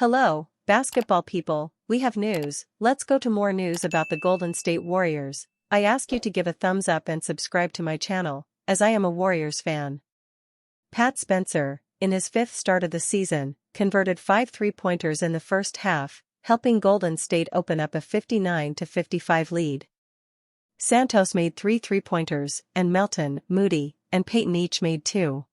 Hello, basketball people, we have news. Let's go to more news about the Golden State Warriors. I ask you to give a thumbs up and subscribe to my channel, as I am a Warriors fan. Pat Spencer, in his fifth start of the season, converted 5 three-pointers in the first half, helping Golden State open up a 59-55 lead. Santos made 3 three-pointers, and Melton, Moody, and Payton each made 2.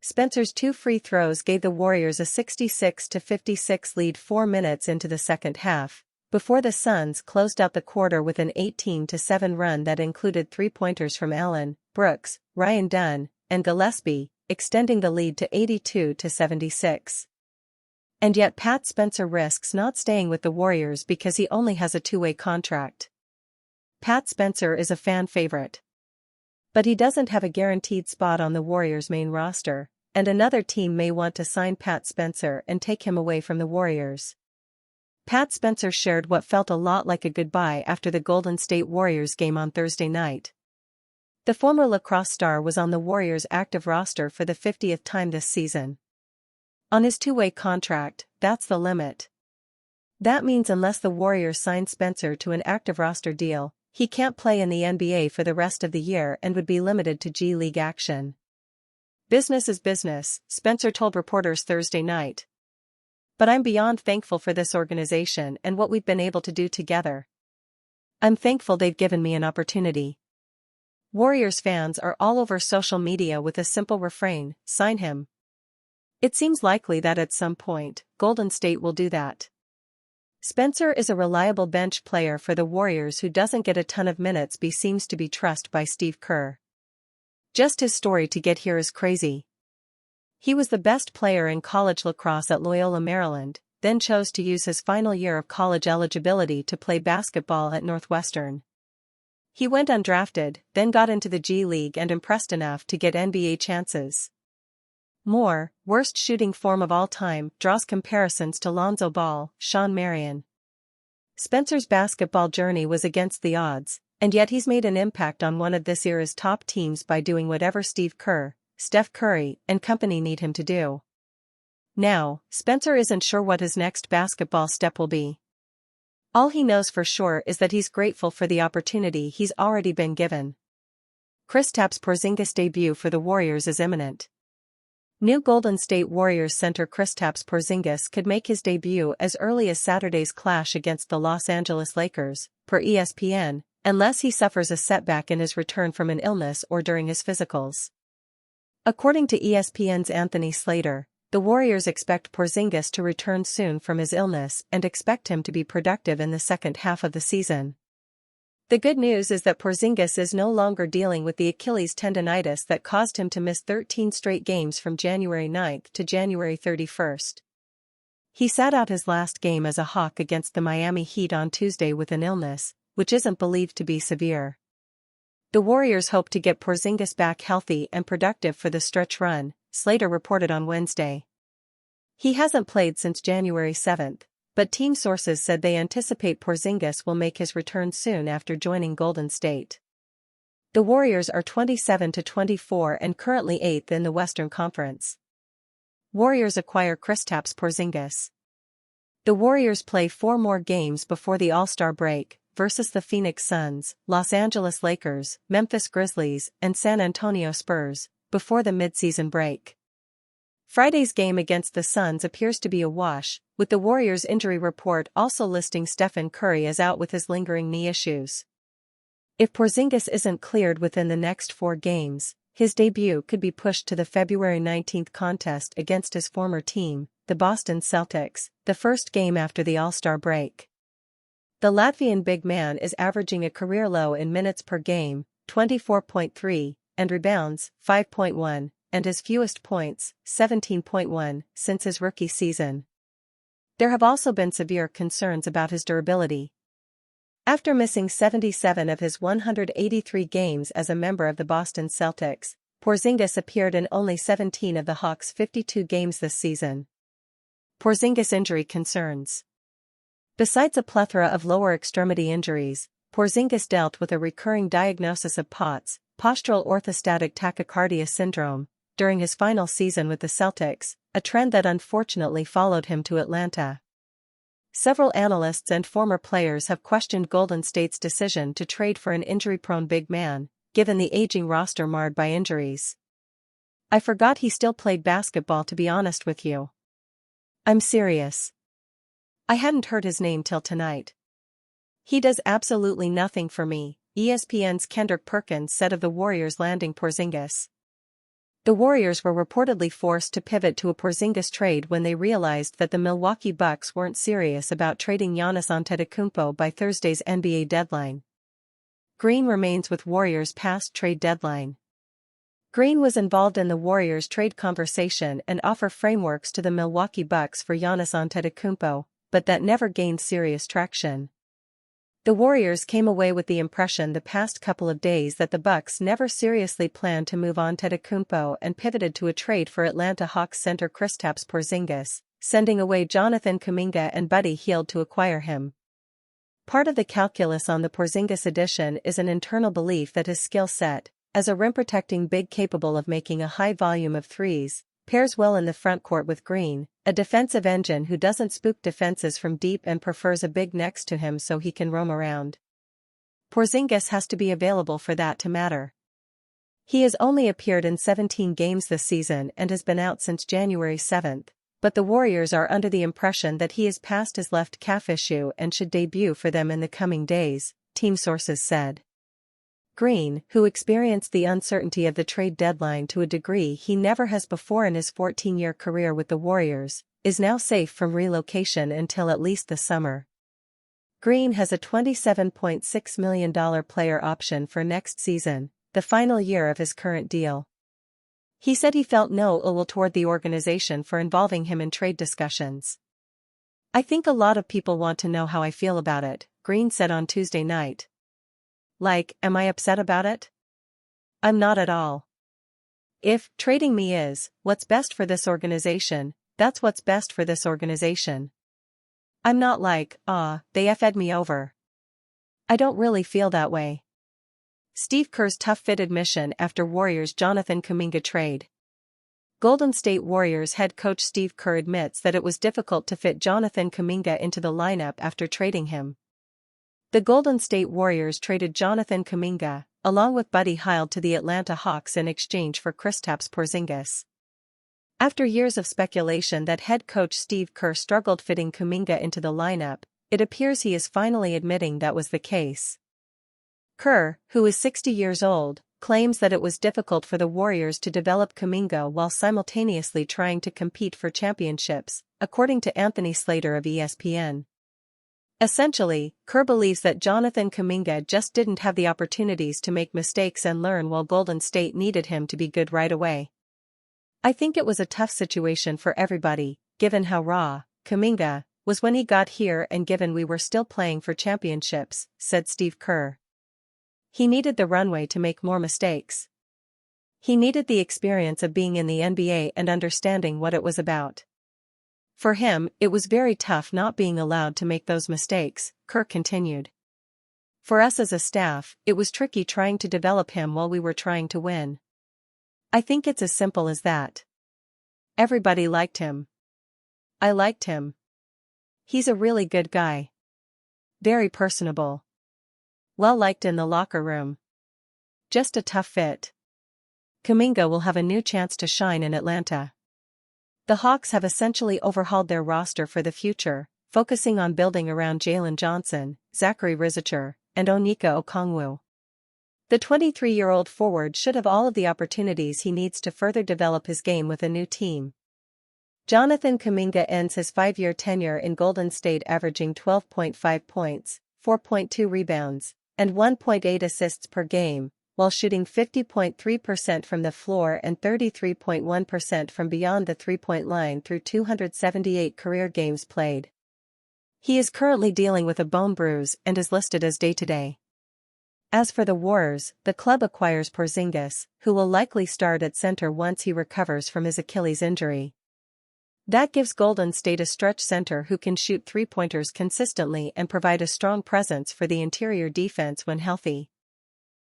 Spencer's 2 free throws gave the Warriors a 66-56 lead 4 minutes into the second half, before the Suns closed out the quarter with an 18-7 run that included 3-pointers from Allen, Brooks, Ryan Dunn, and Gillespie, extending the lead to 82-76. And yet Pat Spencer risks not staying with the Warriors because he only has a 2-way contract. Pat Spencer is a fan favorite. But he doesn't have a guaranteed spot on the Warriors' main roster, and another team may want to sign Pat Spencer and take him away from the Warriors. Pat Spencer shared what felt a lot like a goodbye after the Golden State Warriors game on Thursday night. The former lacrosse star was on the Warriors' active roster for the 50th time this season. On his 2-way contract, that's the limit. That means unless the Warriors sign Spencer to an active roster deal, he can't play in the NBA for the rest of the year and would be limited to G League action. Business is business, Spencer told reporters Thursday night. But I'm beyond thankful for this organization and what we've been able to do together. I'm thankful they've given me an opportunity. Warriors fans are all over social media with a simple refrain, sign him. It seems likely that at some point, Golden State will do that. Spencer is a reliable bench player for the Warriors who doesn't get a ton of minutes but seems to be trusted by Steve Kerr. Just his story to get here is crazy. He was the best player in college lacrosse at Loyola, Maryland, then chose to use his final year of college eligibility to play basketball at Northwestern. He went undrafted, then got into the G League and impressed enough to get NBA chances. More, worst shooting form of all time, draws comparisons to Lonzo Ball, Shawn Marion. Spencer's basketball journey was against the odds, and yet he's made an impact on one of this era's top teams by doing whatever Steve Kerr, Steph Curry, and company need him to do. Now, Spencer isn't sure what his next basketball step will be. All he knows for sure is that he's grateful for the opportunity he's already been given. Kristaps Porzingis' debut for the Warriors is imminent. New Golden State Warriors center Kristaps Porzingis could make his debut as early as Saturday's clash against the Los Angeles Lakers, per ESPN, unless he suffers a setback in his return from an illness or during his physicals. According to ESPN's Anthony Slater, the Warriors expect Porzingis to return soon from his illness and expect him to be productive in the second half of the season. The good news is that Porzingis is no longer dealing with the Achilles tendonitis that caused him to miss 13 straight games from January 9 to January 31. He sat out his last game as a Hawk against the Miami Heat on Tuesday with an illness, which isn't believed to be severe. The Warriors hope to get Porzingis back healthy and productive for the stretch run, Slater reported on Wednesday. He hasn't played since January 7. But team sources said they anticipate Porzingis will make his return soon after joining Golden State. The Warriors are 27-24 and currently 8th in the Western Conference. Warriors acquire Kristaps Porzingis. The Warriors play 4 more games before the All-Star break, versus the Phoenix Suns, Los Angeles Lakers, Memphis Grizzlies, and San Antonio Spurs, before the midseason break. Friday's game against the Suns appears to be a wash, with the Warriors' injury report also listing Stephen Curry as out with his lingering knee issues. If Porzingis isn't cleared within the next 4 games, his debut could be pushed to the February 19 contest against his former team, the Boston Celtics, the first game after the All-Star break. The Latvian big man is averaging a career low in minutes per game, 24.3, and rebounds, 5.1. and his fewest points, 17.1, since his rookie season. There have also been severe concerns about his durability. After missing 77 of his 183 games as a member of the Boston Celtics, Porzingis appeared in only 17 of the Hawks' 52 games this season. Porzingis injury concerns. Besides a plethora of lower extremity injuries, Porzingis dealt with a recurring diagnosis of POTS, postural orthostatic tachycardia syndrome, during his final season with the Celtics, a trend that unfortunately followed him to Atlanta. Several analysts and former players have questioned Golden State's decision to trade for an injury-prone big man, given the aging roster marred by injuries. "I forgot he still played basketball, to be honest with you. I'm serious. I hadn't heard his name till tonight. He does absolutely nothing for me," ESPN's Kendrick Perkins said of the Warriors landing Porzingis. The Warriors were reportedly forced to pivot to a Porzingis trade when they realized that the Milwaukee Bucks weren't serious about trading Giannis Antetokounmpo by Thursday's NBA deadline. Green remains with Warriors past trade deadline. Green was involved in the Warriors trade conversation and offer frameworks to the Milwaukee Bucks for Giannis Antetokounmpo, but that never gained serious traction. The Warriors came away with the impression the past couple of days that the Bucks never seriously planned to move on Antetokounmpo and pivoted to a trade for Atlanta Hawks center Kristaps Porzingis, sending away Jonathan Kuminga and Buddy Hield to acquire him. Part of the calculus on the Porzingis addition is an internal belief that his skill set, as a rim-protecting big capable of making a high volume of threes, pairs well in the frontcourt with Green, a defensive engine who doesn't spook defenses from deep and prefers a big next to him so he can roam around. Porzingis has to be available for that to matter. He has only appeared in 17 games this season and has been out since January 7, but the Warriors are under the impression that he is past his left calf issue and should debut for them in the coming days, team sources said. Green, who experienced the uncertainty of the trade deadline to a degree he never has before in his 14-year career with the Warriors, is now safe from relocation until at least the summer. Green has a $27.6 million player option for next season, the final year of his current deal. He said he felt no ill will toward the organization for involving him in trade discussions. "I think a lot of people want to know how I feel about it," Green said on Tuesday night. "Like, am I upset about it? I'm not at all. If trading me is what's best for this organization, that's what's best for this organization. I'm not like, they effed me over. I don't really feel that way." Steve Kerr's tough-fit admission after Warriors' Jonathan Kuminga trade. Golden State Warriors head coach Steve Kerr admits that it was difficult to fit Jonathan Kuminga into the lineup after trading him. The Golden State Warriors traded Jonathan Kuminga, along with Buddy Hield, to the Atlanta Hawks in exchange for Kristaps Porzingis. After years of speculation that head coach Steve Kerr struggled fitting Kuminga into the lineup, it appears he is finally admitting that was the case. Kerr, who is 60 years old, claims that it was difficult for the Warriors to develop Kuminga while simultaneously trying to compete for championships, according to Anthony Slater of ESPN. Essentially, Kerr believes that Jonathan Kuminga just didn't have the opportunities to make mistakes and learn while Golden State needed him to be good right away. "I think it was a tough situation for everybody, given how raw Kuminga was when he got here and given we were still playing for championships," said Steve Kerr. "He needed the runway to make more mistakes. He needed the experience of being in the NBA and understanding what it was about. For him, it was very tough not being allowed to make those mistakes," Kerr continued. "For us as a staff, it was tricky trying to develop him while we were trying to win. I think it's as simple as that. Everybody liked him. I liked him. He's a really good guy. Very personable. Well liked in the locker room. Just a tough fit. Kuminga will have a new chance to shine in Atlanta." The Hawks have essentially overhauled their roster for the future, focusing on building around Jalen Johnson, Zachary Rizicher, and Onyeka Okongwu. The 23-year-old forward should have all of the opportunities he needs to further develop his game with a new team. Jonathan Kuminga ends his 5-year tenure in Golden State averaging 12.5 points, 4.2 rebounds, and 1.8 assists per game, while shooting 50.3% from the floor and 33.1% from beyond the three-point line through 278 career games played. He is currently dealing with a bone bruise and is listed as day-to-day. As for the Warriors, the club acquires Porzingis, who will likely start at center once he recovers from his Achilles injury. That gives Golden State a stretch center who can shoot three-pointers consistently and provide a strong presence for the interior defense when healthy.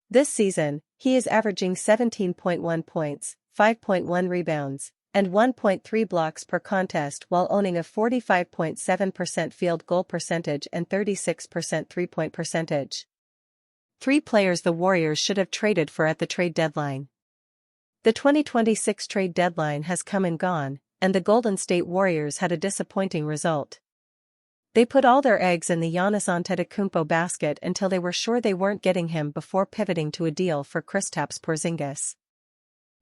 This season, he is averaging 17.1 points, 5.1 rebounds, and 1.3 blocks per contest while owning a 45.7% field goal percentage and 36% three-point percentage. 3 players the Warriors should have traded for at the trade deadline. The 2026 trade deadline has come and gone, and the Golden State Warriors had a disappointing result. They put all their eggs in the Giannis Antetokounmpo basket until they were sure they weren't getting him before pivoting to a deal for Kristaps Porzingis.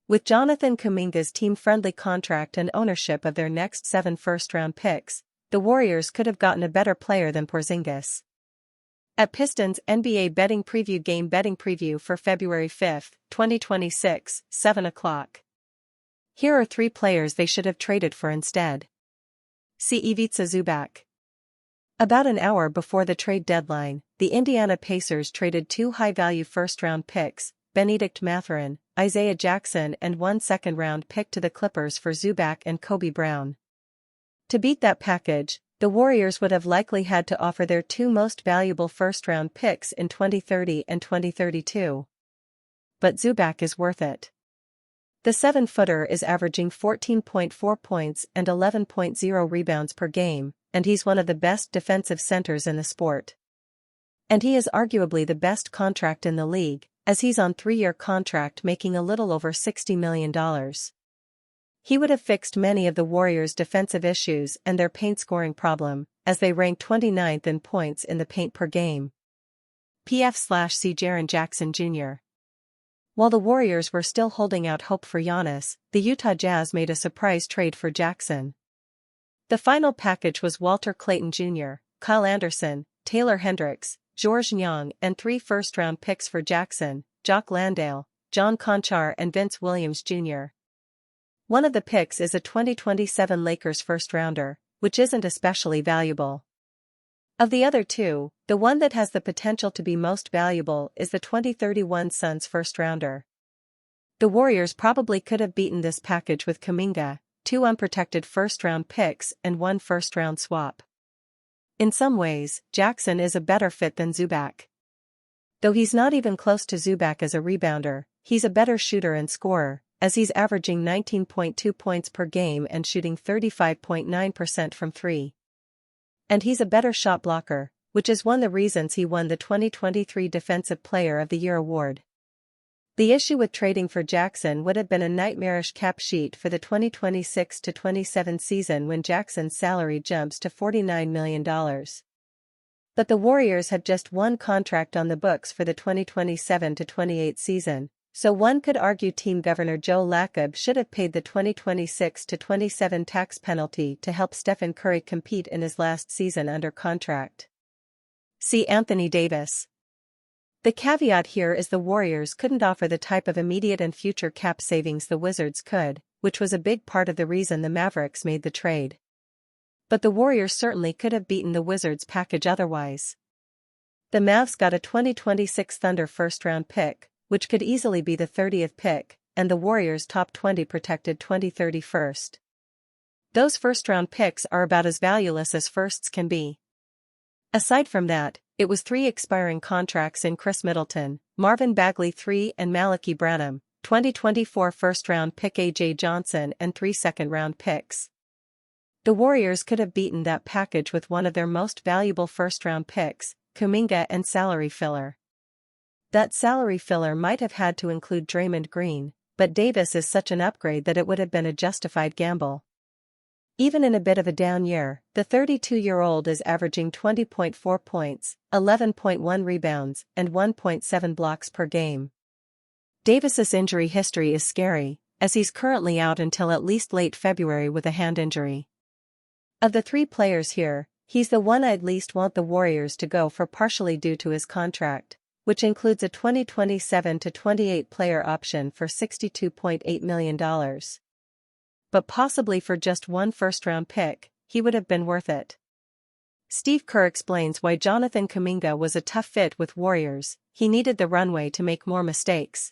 With Jonathan Kuminga's team-friendly contract and ownership of their next 7 first-round picks, the Warriors could have gotten a better player than Porzingis. At Pistons NBA betting preview game betting preview for February 5, 2026, 7 o'clock. Here are 3 players they should have traded for instead. C. Ivica Zubac. About an hour before the trade deadline, the Indiana Pacers traded 2 high-value first-round picks, Benedict Mathurin, Isaiah Jackson and 1 second-round pick to the Clippers for Zubac and Kobe Brown. To beat that package, the Warriors would have likely had to offer their 2 most valuable first-round picks in 2030 and 2032. But Zubac is worth it. The 7-footer is averaging 14.4 points and 11.0 rebounds per game, and he's one of the best defensive centers in the sport. And he is arguably the best contract in the league, as he's on 3-year contract making a little over $60 million. He would have fixed many of the Warriors' defensive issues and their paint scoring problem, as they rank 29th in points in the paint per game. PF/C. Jaren Jackson Jr. While the Warriors were still holding out hope for Giannis, the Utah Jazz made a surprise trade for Jackson. The final package was Walter Clayton Jr., Kyle Anderson, Taylor Hendricks, Georges Niang and 3 first-round picks for Jackson, Jock Landale, John Conchar and Vince Williams Jr. One of the picks is a 2027 Lakers first-rounder, which isn't especially valuable. Of the other 2, the one that has the potential to be most valuable is the 2031 Suns first-rounder. The Warriors probably could have beaten this package with Kuminga, 2 unprotected first-round picks and 1 first-round swap. In some ways, Jackson is a better fit than Zubac. Though he's not even close to Zubac as a rebounder, he's a better shooter and scorer, as he's averaging 19.2 points per game and shooting 35.9% from 3. And he's a better shot blocker, which is one of the reasons he won the 2023 Defensive Player of the Year award. The issue with trading for Jackson would have been a nightmarish cap sheet for the 2026-27 season when Jackson's salary jumps to $49 million. But the Warriors had just 1 contract on the books for the 2027-28 season, so one could argue Team Governor Joe Lacob should have paid the 2026-27 tax penalty to help Stephen Curry compete in his last season under contract. See Anthony Davis. The caveat here is the Warriors couldn't offer the type of immediate and future cap savings the Wizards could, which was a big part of the reason the Mavericks made the trade. But the Warriors certainly could have beaten the Wizards' package otherwise. The Mavs got a 2026 Thunder first-round pick, which could easily be the 30th pick, and the Warriors' top 20 protected 2030 first. Those first-round picks are about as valueless as firsts can be. Aside from that, it was 3 expiring contracts in Chris Middleton, Marvin Bagley III and Malachi Branham, 2024 first-round pick A.J. Johnson and 3 second-round picks. The Warriors could have beaten that package with one of their most valuable first-round picks, Kuminga and salary filler. That salary filler might have had to include Draymond Green, but Davis is such an upgrade that it would have been a justified gamble. Even in a bit of a down year, the 32-year-old is averaging 20.4 points, 11.1 rebounds, and 1.7 blocks per game. Davis's injury history is scary, as he's currently out until at least late February with a hand injury. Of the 3 players here, he's the one I'd least want the Warriors to go for, partially due to his contract, which includes a 2027-28 player option for $62.8 million. But possibly for just 1 first-round pick, he would have been worth it. Steve Kerr explains why Jonathan Kuminga was a tough fit with Warriors. He needed the runway to make more mistakes.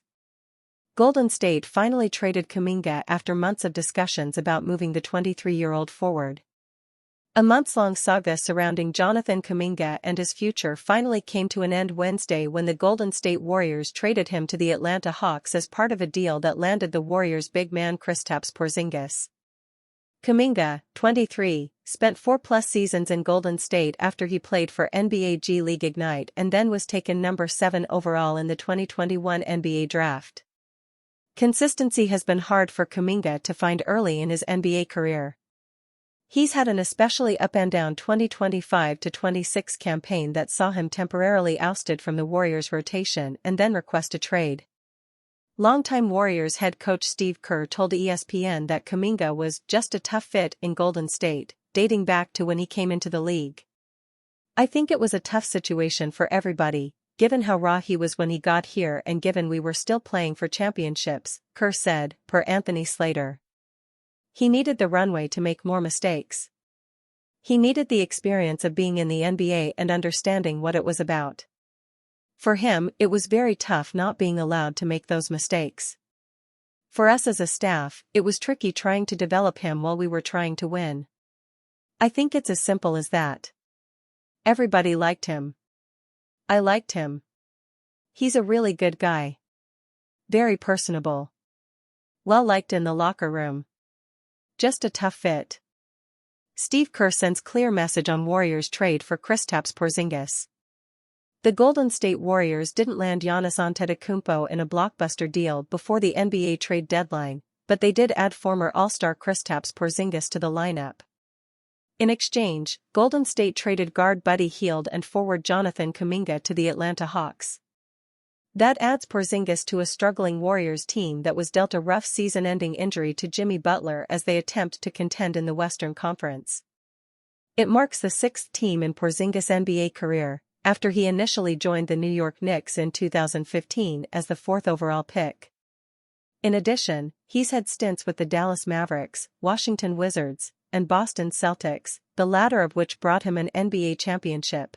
Golden State finally traded Kuminga after months of discussions about moving the 23-year-old forward. A months-long saga surrounding Jonathan Kuminga and his future finally came to an end Wednesday when the Golden State Warriors traded him to the Atlanta Hawks as part of a deal that landed the Warriors' big man Kristaps Porzingis. Kuminga, 23, spent 4+ seasons in Golden State after he played for NBA G League Ignite and then was taken number 7 overall in the 2021 NBA Draft. Consistency has been hard for Kuminga to find early in his NBA career. He's had an especially up-and-down 2025-26 campaign that saw him temporarily ousted from the Warriors' rotation and then request a trade. Longtime Warriors head coach Steve Kerr told ESPN that Kuminga was just a tough fit in Golden State, dating back to when he came into the league. "I think it was a tough situation for everybody, given how raw he was when he got here and given we were still playing for championships," Kerr said, per Anthony Slater. He needed the runway to make more mistakes. He needed the experience of being in the NBA and understanding what it was about. For him, it was very tough not being allowed to make those mistakes. For us as a staff, it was tricky trying to develop him while we were trying to win. I think it's as simple as that. Everybody liked him. I liked him. He's a really good guy. Very personable. Well liked in the locker room. Just a tough fit. Steve Kerr sends clear message on Warriors trade for Kristaps Porzingis. The Golden State Warriors didn't land Giannis Antetokounmpo in a blockbuster deal before the NBA trade deadline, but they did add former All-Star Kristaps Porzingis to the lineup. In exchange, Golden State traded guard Buddy Hield and forward Jonathan Kuminga to the Atlanta Hawks. That adds Porzingis to a struggling Warriors team that was dealt a rough season-ending injury to Jimmy Butler as they attempt to contend in the Western Conference. It marks the 6th team in Porzingis' NBA career, after he initially joined the New York Knicks in 2015 as the 4th overall pick. In addition, he's had stints with the Dallas Mavericks, Washington Wizards, and Boston Celtics, the latter of which brought him an NBA championship.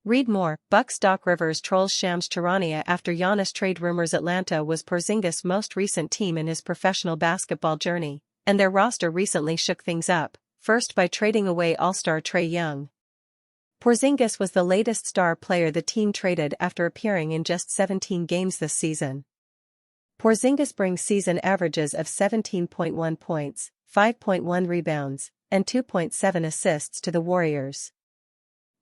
Read more. Bucks Doc Rivers trolls Shams Charania after Giannis trade rumors. Atlanta was Porzingis' most recent team in his professional basketball journey, and their roster recently shook things up, first by trading away All-Star Trae Young. Porzingis was the latest star player the team traded after appearing in just 17 games this season. Porzingis brings season averages of 17.1 points, 5.1 rebounds, and 2.7 assists to the Warriors.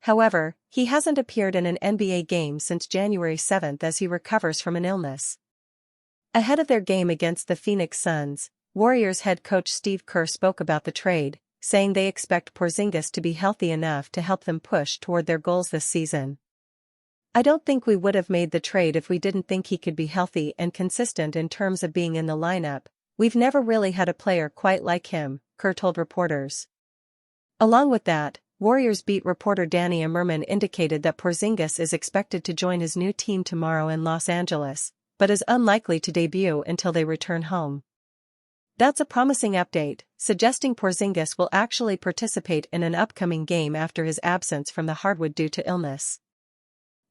However, he hasn't appeared in an NBA game since January 7 as he recovers from an illness. Ahead of their game against the Phoenix Suns, Warriors head coach Steve Kerr spoke about the trade, saying they expect Porzingis to be healthy enough to help them push toward their goals this season. "I don't think we would have made the trade if we didn't think he could be healthy and consistent in terms of being in the lineup. We've never really had a player quite like him," Kerr told reporters. Along with that, Warriors beat reporter Danny Immerman indicated that Porzingis is expected to join his new team tomorrow in Los Angeles, but is unlikely to debut until they return home. That's a promising update, suggesting Porzingis will actually participate in an upcoming game after his absence from the hardwood due to illness.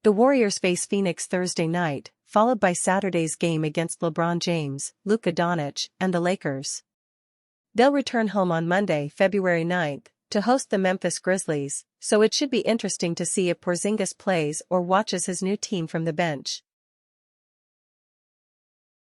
The Warriors face Phoenix Thursday night, followed by Saturday's game against LeBron James, Luka Doncic, and the Lakers. They'll return home on Monday, February 9, to host the Memphis Grizzlies, so it should be interesting to see if Porzingis plays or watches his new team from the bench.